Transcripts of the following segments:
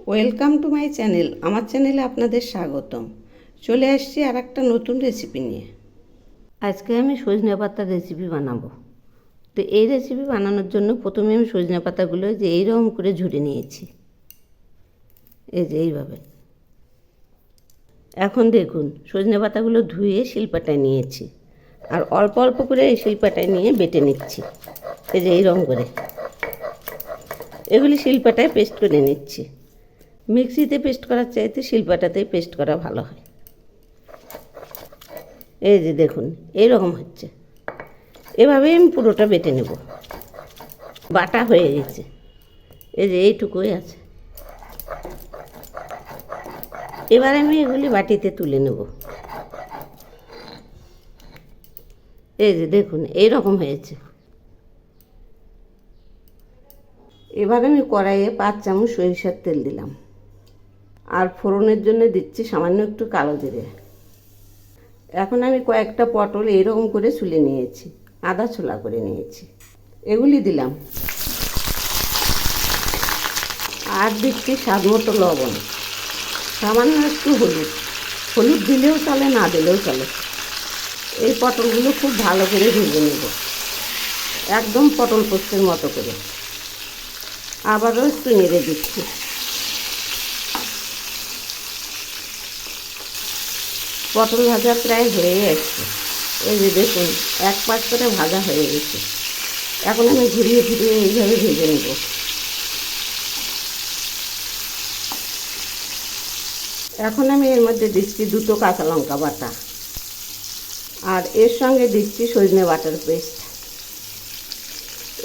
Welcome to my channel. আমার চ্যানেলে আপনাদের স্বাগতম। চলে আসছি আর একটা নতুন রেসিপি নিয়ে। আজকে আমি সজনে পাতার রেসিপি বানাবো। তো এই রেসিপি বানানোর জন্য প্রথমে আমি সজনে পাতাগুলো যে এইরকম করে ঝুড়ে নিয়েছি, এই যে এইভাবে। এখন দেখুন সজনে পাতাগুলো ধুয়ে শিলপাটায় নিয়েছি, আর অল্প অল্প করে এই শিলপাটায় নিয়ে বেটে নিচ্ছি, এই যে এইরকম করে। এগুলি শিলপাটায় পেস্ট করে নিচ্ছি। মিক্সিতে পেস্ট করার চাইতে শিলপাটাতেই পেস্ট করা ভালো হয়। এই যে দেখুন এইরকম হচ্ছে, এভাবেই আমি পুরোটা বেটে নেব। বাটা হয়ে গেছে, এই যে এইটুকুই আছে। এবার আমি এগুলি বাটিতে তুলে নেব। এই যে দেখুন এইরকম হয়েছে। এবার আমি কড়াইয়ে 5 চামচ সরিষার তেল দিলাম, আর ফোড়নের জন্য দিচ্ছি সামান্য একটু কালো জিরে। এখন আমি কয়েকটা পটল এইরকম করে ছুলে নিয়েছি, আদা ছোলা করে নিয়েছি, এগুলি দিলাম। আর দিচ্ছি স্বাদ মতো লবণ, সামান্য একটু হলুদ। হলুদ দিলেও চলে, না দিলেও চলে। এই পটলগুলো খুব ভালো করে ভেজে নেব, একদম পটল পোস্তের মতো করে। আবারও একটু নেড়ে দিচ্ছি। পটল ভাজা প্রায় হয়ে আসছে। এই যে দেখুন এক পাশ করে ভাজা হয়ে গেছে। এখন আমি ঘুরিয়ে ফিরিয়ে এইভাবে ভেজে নেব। এখন আমি এর মধ্যে দিচ্ছি 2টো কাঁচা লঙ্কা বাটা, আর এর সঙ্গে দিচ্ছি সজনে বাটার পেস্ট।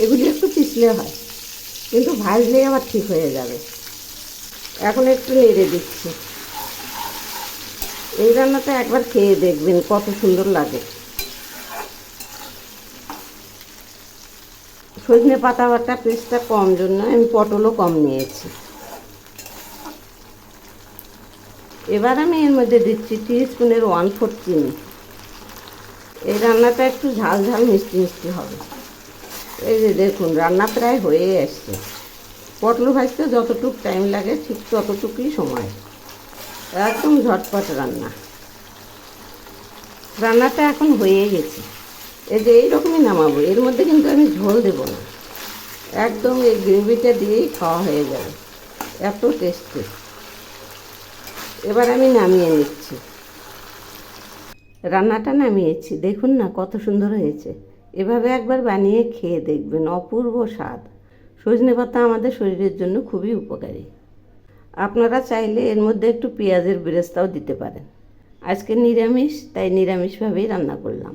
এগুলি একটু পিছলে হয়, কিন্তু ভাজলে আবার ঠিক হয়ে যাবে। এখন একটু নেড়ে দিচ্ছি। এই রান্নাটা একবার খেয়ে দেখবেন কত সুন্দর লাগে। সজনে পাতা বাটা পেস্টটা কম জন্য আমি পটলও কম নিয়েছি। এবার আমি এর মধ্যে দিচ্ছি টিস্পুনের 1/4 চিনি। এই রান্নাটা একটু ঝাল ঝাল মিষ্টি মিষ্টি হবে। এই যে দেখুন রান্না প্রায় হয়ে আসছে। পটল ভাজতে যতটুকু টাইম লাগে ঠিক ততটুকুই সময়, একদম ঝটপট রান্না। রান্নাটা এখন হয়ে গেছে। এই যে এইরকমই নামাবো, এর মধ্যে কিন্তু আমি ঝোল দেব না, একদম এই গ্রেভিটা দিয়েই খাওয়া হয়ে যাবে, এত টেস্টি। এবার আমি নামিয়ে নিচ্ছি। রান্নাটা নামিয়েছি, দেখুন না কত সুন্দর হয়েছে। এভাবে একবার বানিয়ে খেয়ে দেখবেন, অপূর্ব স্বাদ। সজনে পাতা আমাদের শরীরের জন্য খুবই উপকারী। আপনারা চাইলে এর মধ্যে একটু পেঁয়াজের বেরেস্তাও দিতে পারেন। আজকে নিরামিষ, তাই নিরামিষভাবেই রান্না করলাম।